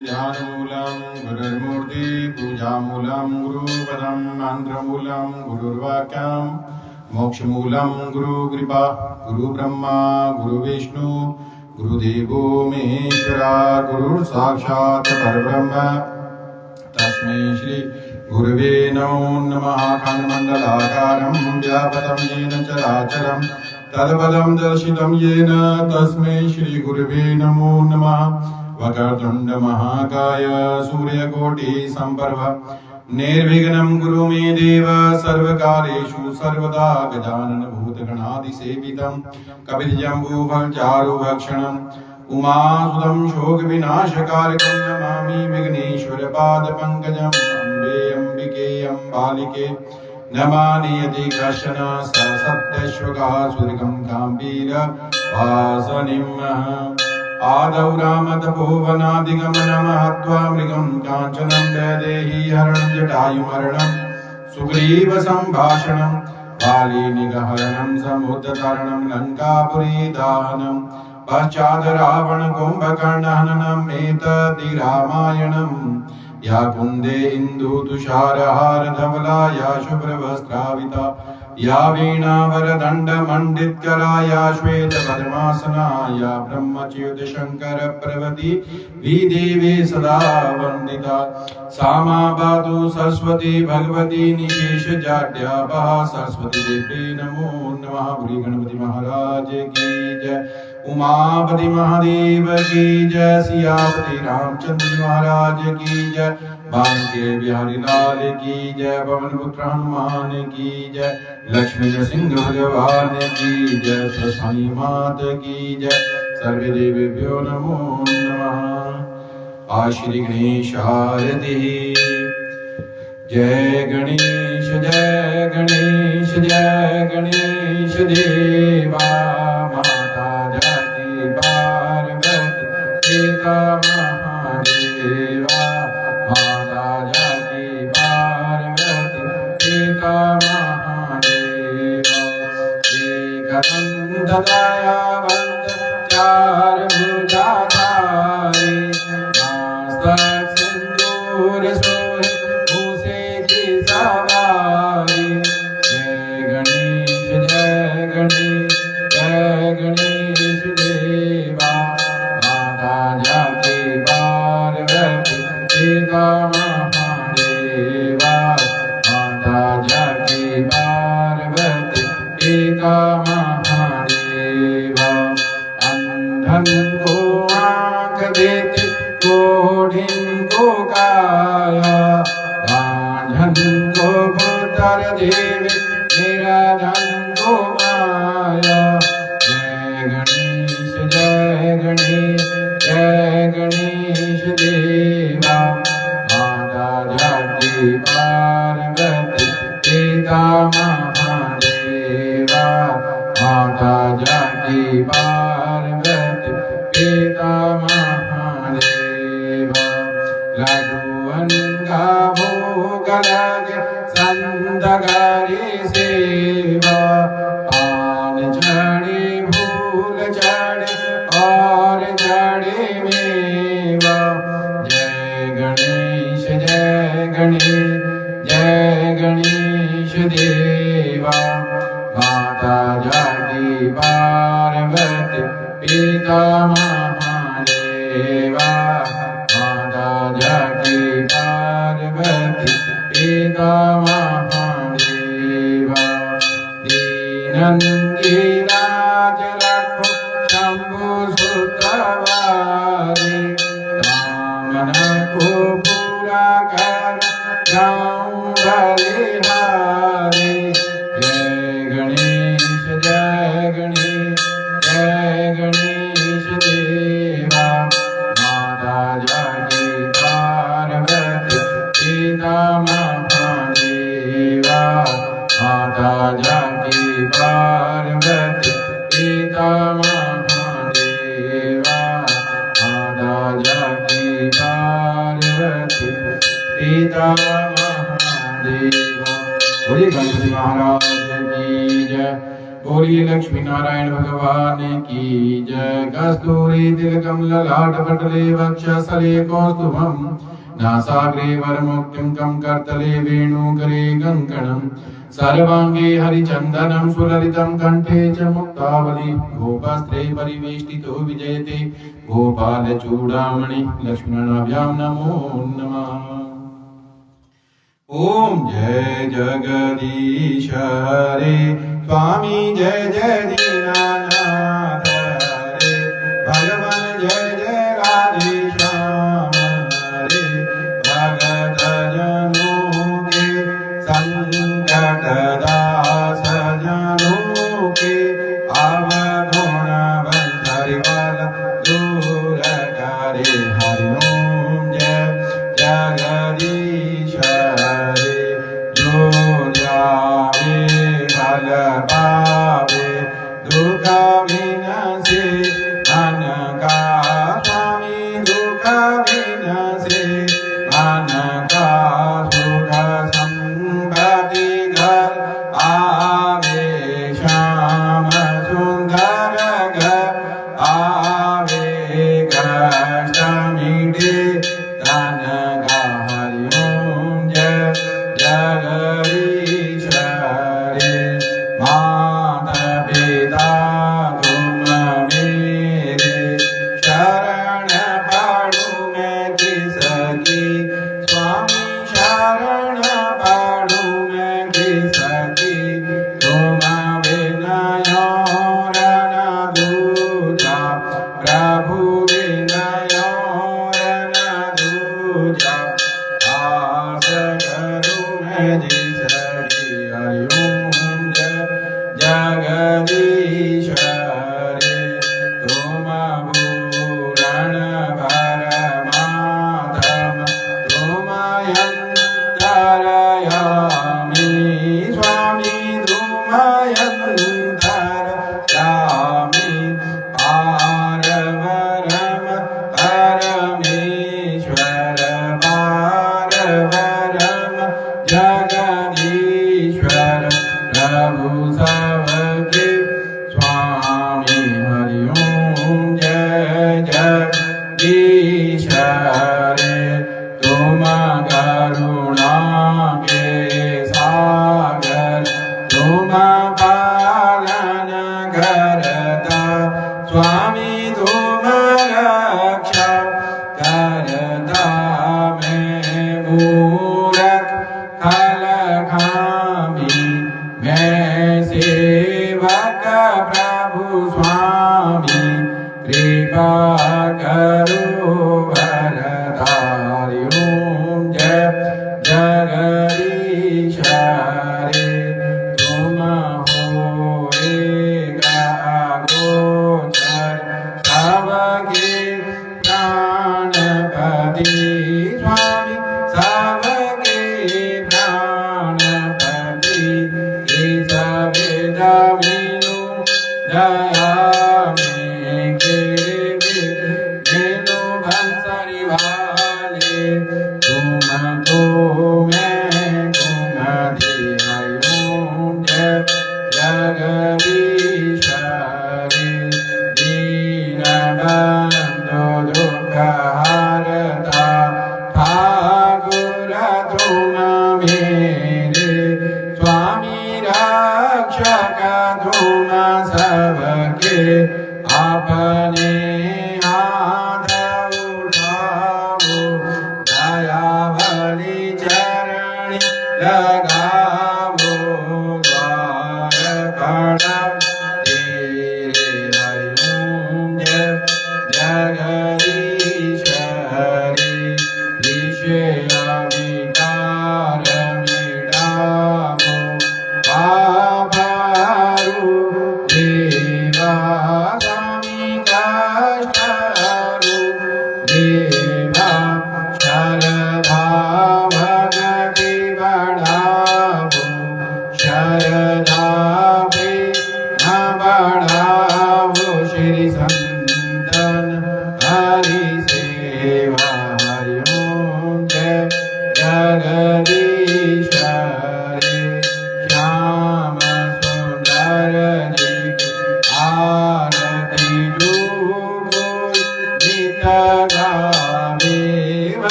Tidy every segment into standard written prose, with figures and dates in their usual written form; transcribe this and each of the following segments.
ध्यानमूलं गुरुर्मूर्ति पूजामूलं गुरुपदं मन्त्रमूलं गुरुर्वाक्यं मोक्षमूलं गुरुकृपा गुरुब्रह्मा गुरुविष्णु गुरुदेवो महेश्वरा गुरुर्साक्षात् परब्रह्म तस्मै श्री गुरुवे नमो नमः। खण्डमण्डलाकारं व्यापतं येन चराचरं तत्पदं दर्शितं येन तस्मै श्री गुरुवे नमो नमः। वक्रतुण्ड महाकाय सूर्यकोटि सम्प्रभ निर्विघ्नं कुरु मे देव सर्वकार्येषु सर्वदा गजानन भूतगणादिसेवितं कपिलजम्बूफलचारुभक्षणम् उमासुतं शोकविनाशकारकं नमामि विघ्नेश्वरपादपङ्कजम् अम्बे अम्बिके अम्बालिके नमामि कशन सत्यश्वका सुरगं गाम्भीरवासनिम् आदौ रामतपोवनादिगमनमहत्वा मृगं काञ्चनं वैदेही हरणं जटायुमरणं सुग्रीवसम्भाषणं बालीनिगहरणं समुद्रतरणं लङ्कापुरीदाहनं पश्चात् रावणकुम्भकर्णहननम् एतद्धि रामायणम्। या कुन्दे इन्दुतुषारहारधवला या शुभ्रवस्त्राविता या वीणावरदण्डमण्डितकरा या श्वेतपद्मासना या ब्रह्मच्युतशङ्करप्रभृति विदेवे सदा वन्दिता सा मा पातु सरस्वती भगवती निशेषजाड्यापहा सरस्वती देवे नमो नमः। श्री गणपति महाराज की जय, उमापति महादेव की जय, सियापति रामचंद्र महाराज की जय, बांके बिहारी लाल की जय, पवन पुत्र हनुमान की जय, लक्ष्मी नृसिंह भगवान की जय, सरस्वती मात की जय। सर्वे देवेभ्यो नमो नमः। आज श्री गणेश आरती। जय गणेश जय गणेश जय गणेश देवा माता जाति पार्वती पिता महादेवा माता जाति पार्वती पिता महादेवा एकदंत दयावंत चार भुजाधारी मस्तक सिंदूर सोहे मूसे की सवारी। जय गणेश देवा माता जाति पार्वती पिता महादेवा माता जाति पार्वती पिता महादेवा। अंधन को आँख देते कोढ़िन को काया राजन को पुत्र देवे निराधन को माया। जय गणेश देवा माता जाति पार्वती पिता महादेवा माता जाति पार्वती पिता महादेवा। लड्डूअन का भोग लगे संत करे सेवा पान चढ़े फूल चढ़े और चढ़े मेवा। जय गणेश देवा माता जाति पार्वती पिता महादेवा माता जाति पार्वती पिता महादेवा। दीनन की लाज रखो शंभु सुतवारे कामन को पूरा कर जाऊं बलिहारे। जय गणेश देवा माता जाति पार्वती पिता महादेवा माता जाति पार्वती पिता महादेवा माता जाति पार्वती पिता महादेवा। बोलिए गणपति महाराज की जय, बोलिए लक्ष्मी नारायण भगवान की जय। कस्तूरी तिलकम ललाट पटले वक्षस्थले कौस्तुभम नासाग्रे वरमुक्तिं कं करतले वेणुकरे कङ्कणं सर्वाङ्गे हरिचन्दनं सुललितं कण्ठे च मुक्तावली गोपास्त्रे परिवेष्टितो विजयते गोपालचूडामणि लक्ष्मणाभ्यां नमो नमः। ओम जय जगदीश हरे स्वामी जय जय दीनानाथ हरे भगवान जय जय राधे श्याम हरे भगत जनों के संकट दास जनों के अवगुण बंधरि वाला दूर करे हरि ओम जय जगदीश पावे दुख विनाशे मन का स्वामी दुख विनाशे मन का सुख संपत्ति घर आवे श्याम सुंदर घर आवे कष्ट मिटे धन का हरि ओम जय जगदीश माता पिता तुम मेरे शरण पड़ू मैं किसकी स्वामी शरण पड़ू मैं किसकी तुम बिना और न दूजा प्रभु बिना और न दूजा आस करूं मैं जिसकी हरि ओम जगदीश हरे तुम पूरण परमात्म तुम यंतरयामी स्वामी तुम यंतरयामी पारवरम परमेश्वर पारवरम जगदीश्वर प्रभु सबके स्वामी हरि ओम जय जगदीश हरे तुम करुणा के सागर तुम पालन करता स्वामी तुम रक्षा करता मैं मूरख खलखामी मैं सेवक प्रभु स्वामी कृपा करो वरदारि ओम जय जगदीश हरे तुम होएगा गोचर सबके प्राणपति स्वामी सबके प्राणपति मीनू दया में मीनू बंसरी वाले तुम तो मैं तुम हरि ओम जय जगदीश हरे दीन बंधु दुख हरता ठाकुर तुम मेरे स्वामी रक्षक तुम सबके अपने हाथ उठाओ दया भली चरण लगाओ द्वार खड़ा तेरे हरि ओम जय जगदीश हरे विषय विकार मिटाओ पापारु देवा स्वामी कष्टारु देवा शरधा भगति बढ़ा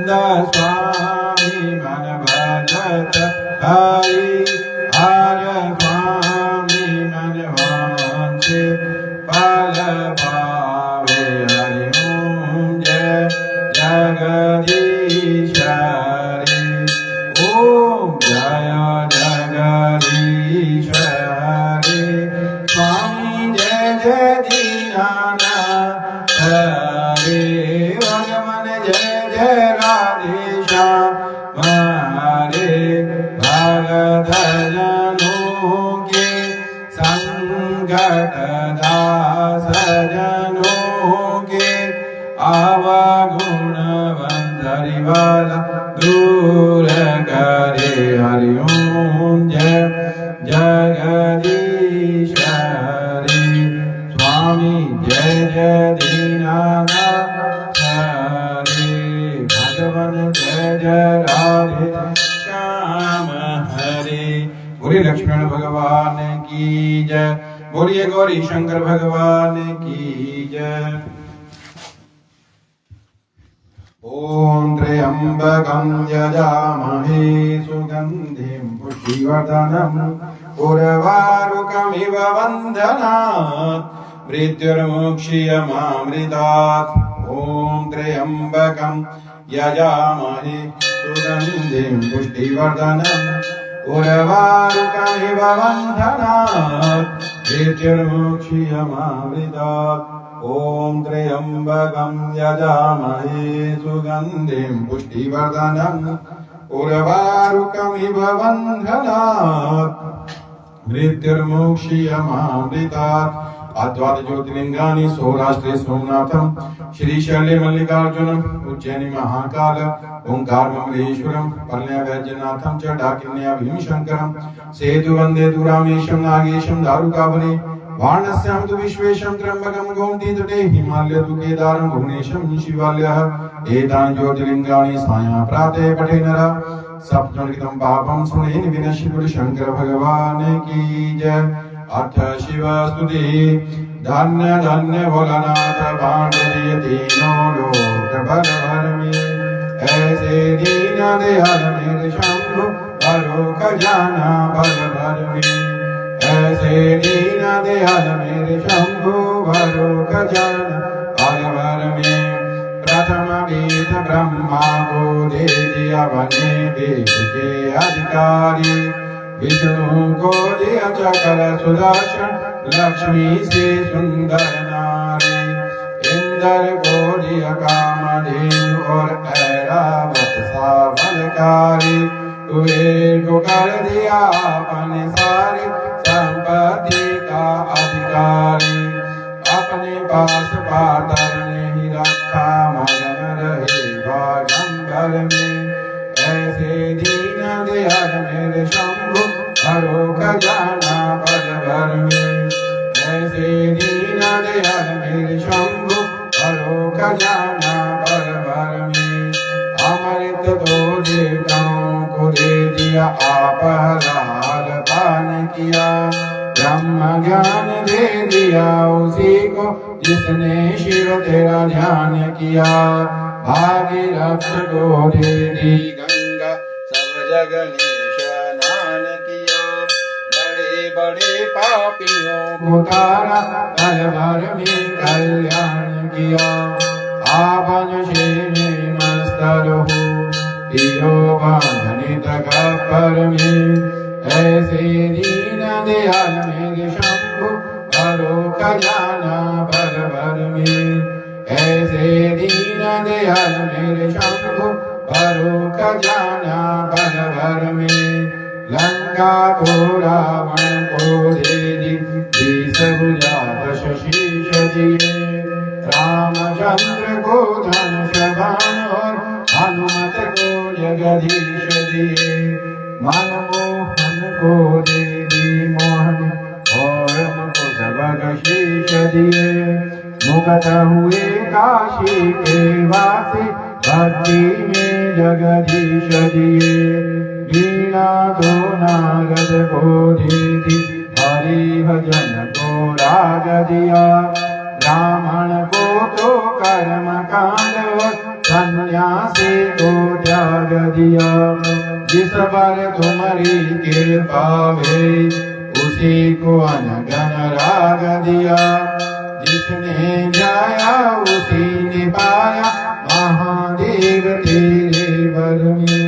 स्वामी मन भजत हरि हर स्वामी मन वांछे फल पावे हरि ओम जय जगदीश हरि ओम जय जगदीश हरि स्वामी जय जय दीनानाथ हरे भगवान जय जय राधेश्याम हरे भगत जनों के संकट दास जनों के अवगुण बंधरी वाला दूर करे हरि ओम जय जगदीश हरि स्वामी जय जय दीनानाथ हरे भगवान जय जय राधे श्याम हरे। बोलिए लक्ष्मण भगवान की जय, बोलिए गौरी शंकर भगवान की जय। ओम त्र्यंबकं यजामहे सुगंधिं पुष्टिवर्धनम् उर्वारुकमिव बन्धनात् मृत्युर्मुक्षीयमामृतात्। ओम त्र्यंबकं यजामहे सुगंधिं पुष्टिवर्धनम् उर्वारुकमिव बन्धनात् मृत्युर्मुक्षीयमामृतात्। ओम त्र्यंबकं यजामहे सुगंधिं पुष्टिवर्धनम् उर्वारुकमिव बन्धनात् मृत्युर्मुक्षीयमामृतात्। अद्वैत ज्योतिर्लिंगानि सौराष्ट्रे सोमनाथं श्रीशैले मल्लिकार्जुनम् उज्जैनी महाकाल ओंकार ममलेश्वरं पल्लव वैद्यनाथं च डाकिन्या भीमशंकरं सेतु वंदे दुरामेशं नागेशं दारुकावने वारणस्यां तु विश्वेशं त्र्यंबकं गोमती तटे हिमालय तु केदारं भुवनेशं शिवालयः एतानि ज्योतिर्लिंगानि सायं प्रातः पठे नरः सप्तमृतं पापं स्मरेन् विनश्यति शंकर भगवान की जय। अथ शिव स्तुति धन्य धन्य भोलानाथ पांडवीय तीनों लोक भर भर में ऐसे दीन दयाल मेरे शंभु भरो खजाना भर भर में ऐसे दीन दयाल मेरे शंभु भरो खजाना भर भर में। प्रथम वेद ब्रह्मा को दे दिया बने वेद के अधिकारी विष्णु को दिया चक्र सुदर्शन लक्ष्मी से सुंदर नारी इंद्र को दिया कामधेनु और ऐरावत सा बलकारी कुबेर को कर दिया अपने सारी संपत्ति का अधिकारी अपने पास पातर ने ही रखा मगन रहे बागंबर में ऐसे दीन दयाल मेरे शंभु भरो खजाना पद भर में ऐसे दीन दयाल मेरे शंभु भरो खजाना पद भर में। अमृत तो देवताओं को दे दिया आप हलाल पान किया ब्रह्म ज्ञान दे दिया उसी को जिसने शिव तेरा ध्यान किया भागीरथ को दे दी गंगा सब जग ने स्नान किया बड़े बड़े पापियों को तारा पल भर में कल्याण किया आपन से में मस्त रहो पियो बांधनित गब्बर में ऐसे दीन दयाल मेरे शंभु भरो खजाना भर भर में ऐसे दीन दयाल मेरे शंभु भरो खजाना भर भर में। लंका को रावण को दे दी 20 भुजा 10 शीश दिए रामचंद्र को धनुष बाण और हनुमत को जगदीश दिए मनमोहन को दे दी मोहन और मुकुट बगशीष दिए मुक्त हुए काशी के वासी भक्ति में जगदीश दिए वीणा तो नारद को दे दी हरि भजन को राग दिया ब्राह्मण को तो कर्म कांड और सन्यासी को त्याग दिया। जिस पर तुम्हारी कृपा भई उसी को अनगन राग दिया। जिसने जाया उसी ने पाया महादेव तेरे बर में।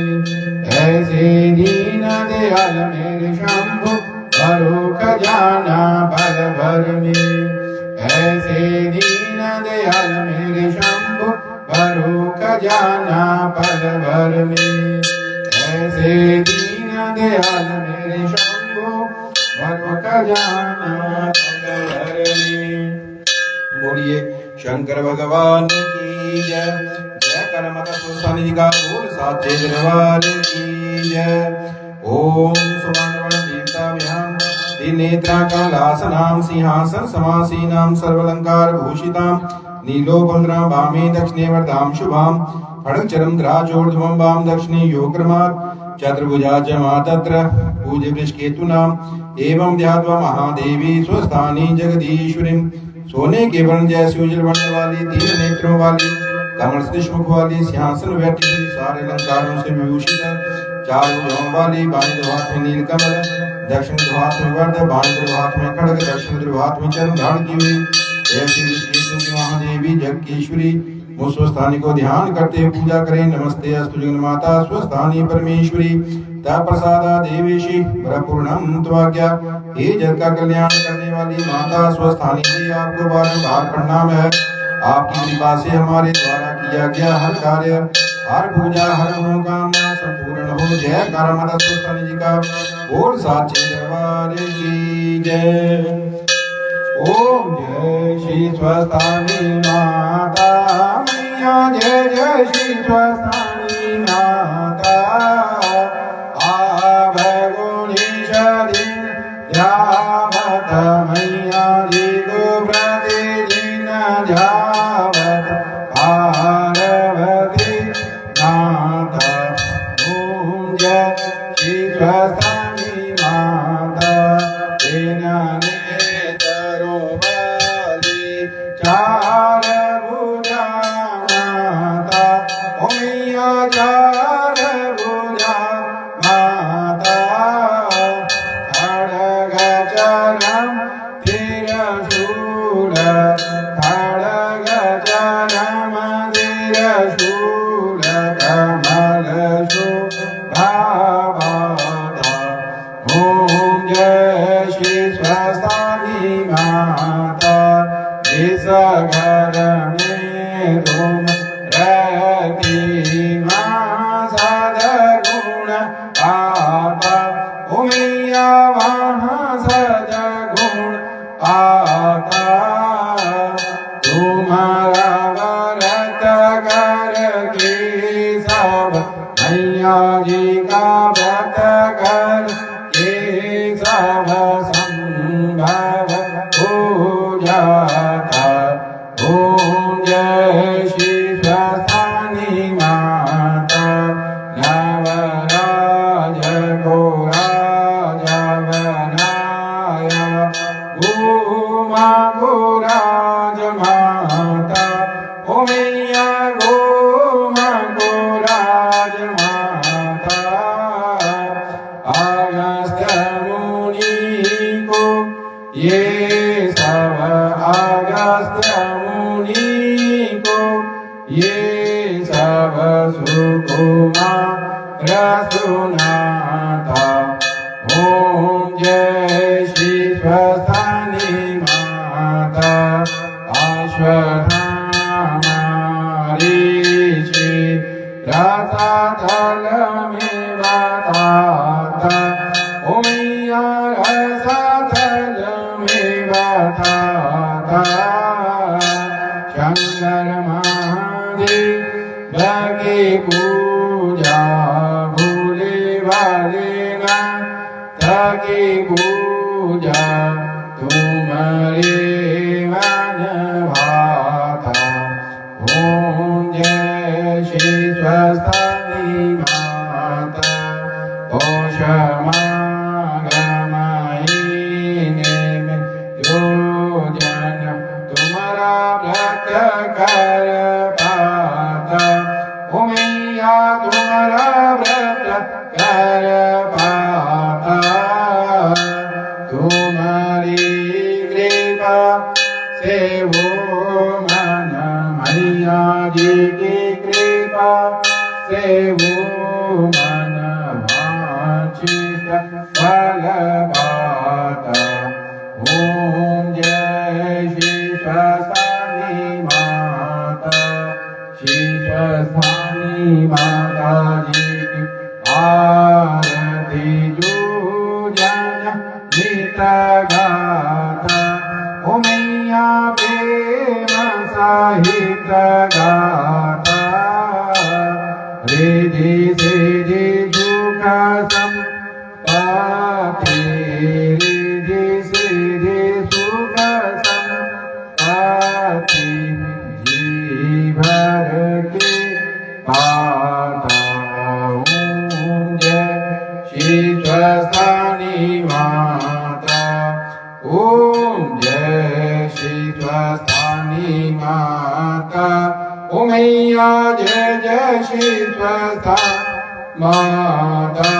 ऐसे दीन दयाल मेरे शंभु करो खजाना भर भर में। ऐसे दीन दयाल मेरे शंभु करो खजाना भर भर में। ऐसे दीन दयाल मेरे शंभु करो खजाना भर भर में। बोलिए शंकर भगवान की जय। जय करमत सुसानी जी का बोल साचे दरबार की जय। ओम सुवर्ण दीप्ता विहाम त्रिनेत्रा कमलासनां सिंहासन समासीनां सर्वालंकार भूषितां नीलोपंद्रां वामे दक्षिणे वरदां शुभां खड्गचरं द्राजोर्ध्वं वाम दक्षिणे योगक्रमात् चतुर्भुजा च मातत्र पूज्य वृषकेतुनां एवं ध्यात्वा महादेवी स्वस्थानी जगदीश्वरीं। सोने के वर्ण जैसे उज्जवल वर्ण वाली तीन नेत्रों वाली कमल सदृश मुख वाली सिंहासन बैठी हुई सारे अलंकारों से विभूषित चार भुजाओं वाली बाएं दो हाथ में नील कमल दक्षिण दो हाथ में वरद बाएं दो हाथ में खड्ग दक्षिण दो हाथ में चरण धारण की हुई ऐसी विष्णु की महादेवी जगदीश्वरी उस स्वस्थानी को ध्यान करते पूजा करें। नमस्ते अस्तु जगन्माता स्वस्थानी परमेश्वरी तत्प्रसादा देवेशी वरपूर्णम त्वाज्ञा। हे जग का कल्याण करने वाली माता स्वस्थानी जी आपको बारंबार प्रणाम है। आपकी कृपा से हमारे द्वारा किया गया हर कार्य हर पूजा हर मनोकामना संपूर्ण हो। जय करमत स्वस्थानी जी का बोल साचे दरबार की जय। ओम जय श्री स्वस्थानी माता मैया जय जय श्री स्वस्थानी माता। ध्यावत मैया जी को प्रतिदिन ध्यावत पार्वती माता। ओम जय श्री स्वस्थानी माता तेन नेत्रों वाली चार भुजा माता। ओ मैया चार भुजा माता खड्गचरं त्रिशूल खड्गचरं त्रिशूल कमलशोभावाता। ओम जय श्री स्वस्थानी माता। जिस घर में तुम रहती मां सद्गुण आता। ओ मैया वहाँ सद्गुण आता। तुम्हारा व्रत करके सब मैया जी का व्रत करके सब संभव हो जाता। ओम जय श्री स्वस्थानी माता। नवराज को राजा बनाया गोमा को राज माता। ओ मैया गोमा को राज माता। अगस्त्य मुनि को ये सब अगस्त्य मुनि को ये सब सुकुमार सुनाता। ओम जय श्री स्वस्थानी माता। अश्वत्थामा ऋषि रसातल में बताता। ओ मैया रसातल में बताता। शंकर महादेव की पूजा भूले वाले ना ताकि पूजा तुम्हारे मन भाता। ओम जय श्री स्वस्थानी माता। पौष माघ महीने में जो जन तुम्हारा व्रत कर पाता। मारी कृपा से वो मन मैया जी की कृपा से वो मन वांछित फल पाता। ओम जय श्री स्वसानी माता, श्री स्वसानी माता जी की आरती जो जन नित गाता। ओ मैया प्रेम सहित गाता, रिधि सिद्धि सुख संपत्ति, रिधि सिद्धि सुख संपत्ति, जीवन के पाता। ओम जय श्री स्वसानी माता, ओम जय श्री स्वसानी माता। ओ मैया जय जय श्री स्वसानी माता।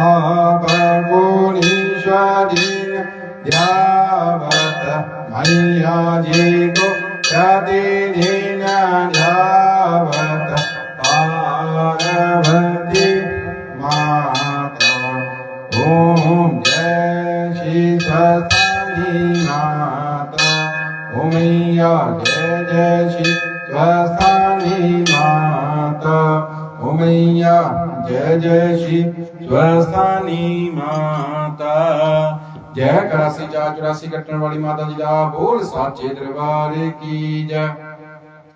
आप गुणीश्वरी ध्यावत मैया जी को प्रतिदिन ध्यावत पार्वती माता। ओम जय श्री स्वसानी माता, ओ मैया जय जय श्री स्वसानी माता। ओ मैया जय जय श्री स्वसानी माता। जय 84 84 कटने वाली माता जी का बोल साचे दरबार की जय।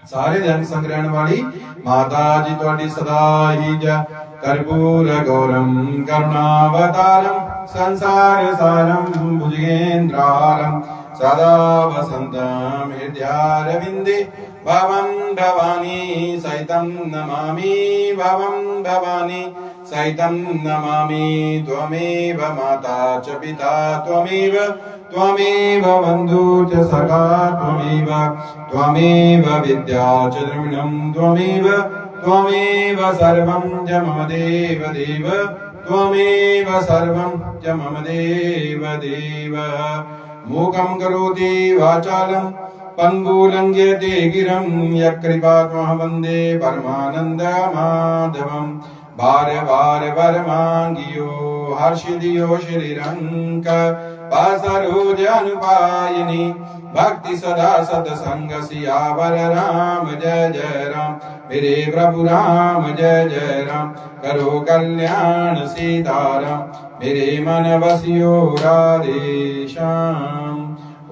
सारे जन संग्रहण वाली माता जी ਤੁਹਾਡੀ सदा ही जय। कर्पूर गौरम करुणावतारम संसार सारम भुजगेन्द्रहारम सदा वसंतम हृदयारविंदे भवं भवानी सहितं नमामि। भवं भवानी सहितं नमामि। त्वमेव माता च पिता त्वमेव, त्वमेव बन्धु च सखा त्वमेव, त्वमेव विद्या च द्रविणं त्वमेव, त्वमेव सर्वं च मम देव देव, त्वमेव सर्वं च मम देव देव। मूकं करोति वाचालं पङ्गुलङ्घ्यते गिरं यत्कृपात्महं वन्दे परमानन्दमाधवम्। बार बार वरमांगियो हर्षिदियो श्रीरंक पासरोज अनुपायिनी भक्ति सदा सतसंग सियावर राम जय जय राम। मेरे प्रभु राम जय जय राम, करो कल्याण सीताराम। मेरे मन बसियो राधे श्याम।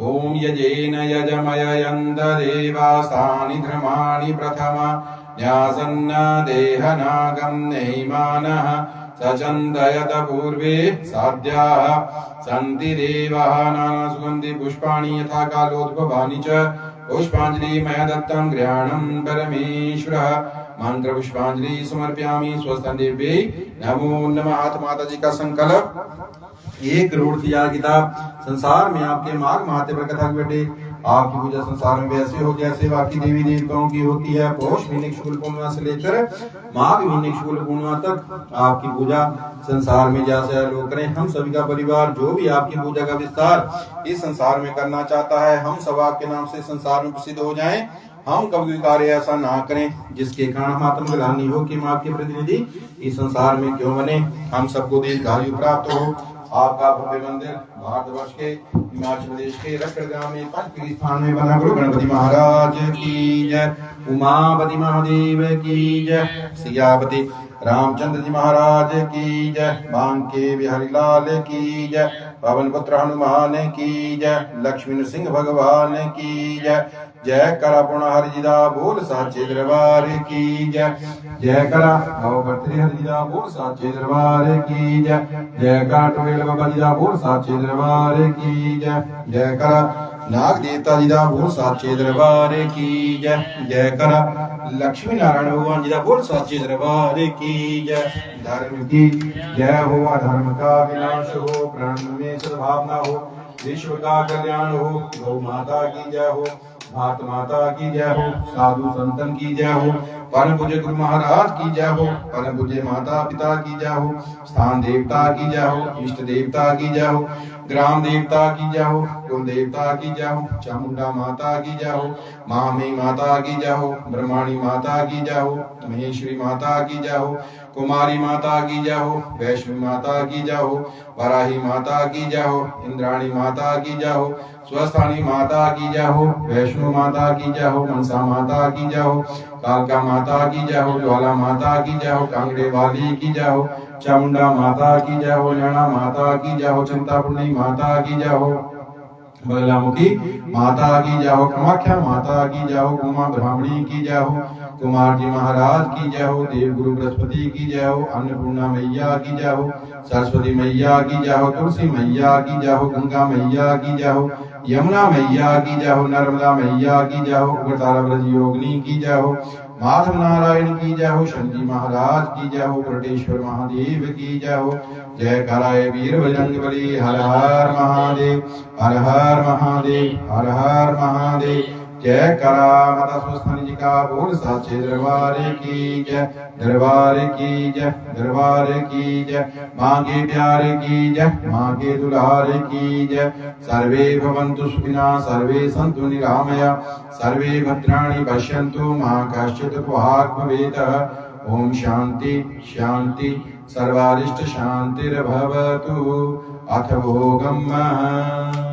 ओम यजेन यजमयन्त देवासानि धर्माणि प्रथमा न्यासन्न देहनागं नैमानः सचन्दयत पूर्वे साध्याः सन्ति देवाः नानासुगन्धि पुष्पाणि यथा कालोद्भवानि च पुष्पाञ्जलि मया दत्तं गृहाणं परमेश्वरः। मंत्र पुष्पांजलि समर्पयामि स्वस्तं देव्यै नमो नमः। माता जी का संकल्प 1 करोड़ से ज्यादा किताब संसार में आपके माघ माते पर कथा बेटे आपकी पूजा संसार में वैसे हो जैसे बाकी देवी देवताओं की होती है। पौष महीने की शुक्ल पूर्णिमा से लेकर माघ महीने की शुक्ल पूर्णिमा तक आपकी पूजा संसार में जैसे लोग करें। हम सभी का परिवार जो भी आपकी पूजा का विस्तार इस संसार में करना चाहता है, हम सब आपके नाम से संसार में प्रसिद्ध हो जाएं। हम कभी कार्य ऐसा ना करें जिसके कारण हम आत्मग्लानि हो कि हम आपके प्रतिनिधि इस संसार में क्यों बने। हम सबको दीर्घायु प्राप्त हो। आपका भव्य मंदिर भारतवर्ष के हिमाचल प्रदेश के रखड़ गांव में पंचपीर स्थान में बना। गुरु गणपति महाराज की जय, उमापति महादेव की जय, सियापति रामचंद्र जी महाराज की जय, बांके बिहारी लाल की जय, पवन पुत्र हनुमान की जय, लक्ष्मी नृसिंह भगवान की जय। जय करा पुण हरि जी दा बोल साचे दरबार की जय। जय करा भाव भर्तृ हरि जी दा बोल साचे दरबार की जय। जय करा टोयल बाबा जी दा बोल साचे दरबार की जय। जय करा नाग देवता जी दा बोल साचे दरबार की जय। जय करा लक्ष्मी नारायण भगवान जी दा बोल साचे दरबार की जय। धर्म की जय हो, अधर्म का विनाश हो, प्राण में सद्भावना हो, विश्व का कल्याण हो, गौ माता की जय हो, भारत माता की जय हो, साधु संतन की जय हो, परम पूज्य गुरु महाराज की जय हो, परम पूज्य माता पिता की जय हो, स्थान देवता की जय हो, इष्ट देवता की जय हो, ग्राम देवता की जय हो, कुल देवता की जय हो, चामुंडा माता की जय हो, महामी माता की जय हो, ब्रह्माणी माता की जय हो, महेश्वरी माता की जय हो, कुमारी माता की जय हो, वैष्णवी माता की जय हो, वराही माता की जय हो, इंद्राणी माता की जय हो, स्वस्थानी माता की जय हो, वैष्णो माता की जय हो, मनसा माता की जय हो, कालका माता की जय हो, ज्वाला माता की जय हो, कांगड़े वाली की जय हो, चामुंडा माता की जय हो, नैना माता की जय हो, चिंतापुर्णी माता की जय हो, बगलामुखी माता की जय हो, कामाख्या माता की जय हो, उमा ब्राह्मणी की जय हो, कुमार जी महाराज की जय हो, देव गुरु बृहस्पति की जय हो, अन्नपूर्णा मैया की जय हो, सरस्वती मैया की जय हो, तुलसी मैया की जय हो, गंगा मैया की जय हो, यमुना मैया की जय हो, नर्मदा मैया की जय हो, उग्रतारा ब्रज योगिनी की जय हो, माधव नारायण की जय हो, शनि महाराज की जय हो, कोटेश्वर महादेव की जय हो। जय कराए वीर बजरंग बली, हर हर महादेव, हर हर महादेव, हर हर महादेव। जय करा माता स्वस्थानी जी का बोल साचे दरबार की जय, दरबार की जय, दरबार की जय, मांगे प्यार की जय, मांगे दुलार की जय। सर्वे भवन्तु सुखिनः, सर्वे सन्तु निरामया, सर्वे भद्राणि पश्यन्तु मा कश्चित् दुःखभाग् भवेत्। ओम शांति शांति सर्वारिष्ट शांतिर्भवतु। अथ भोगम्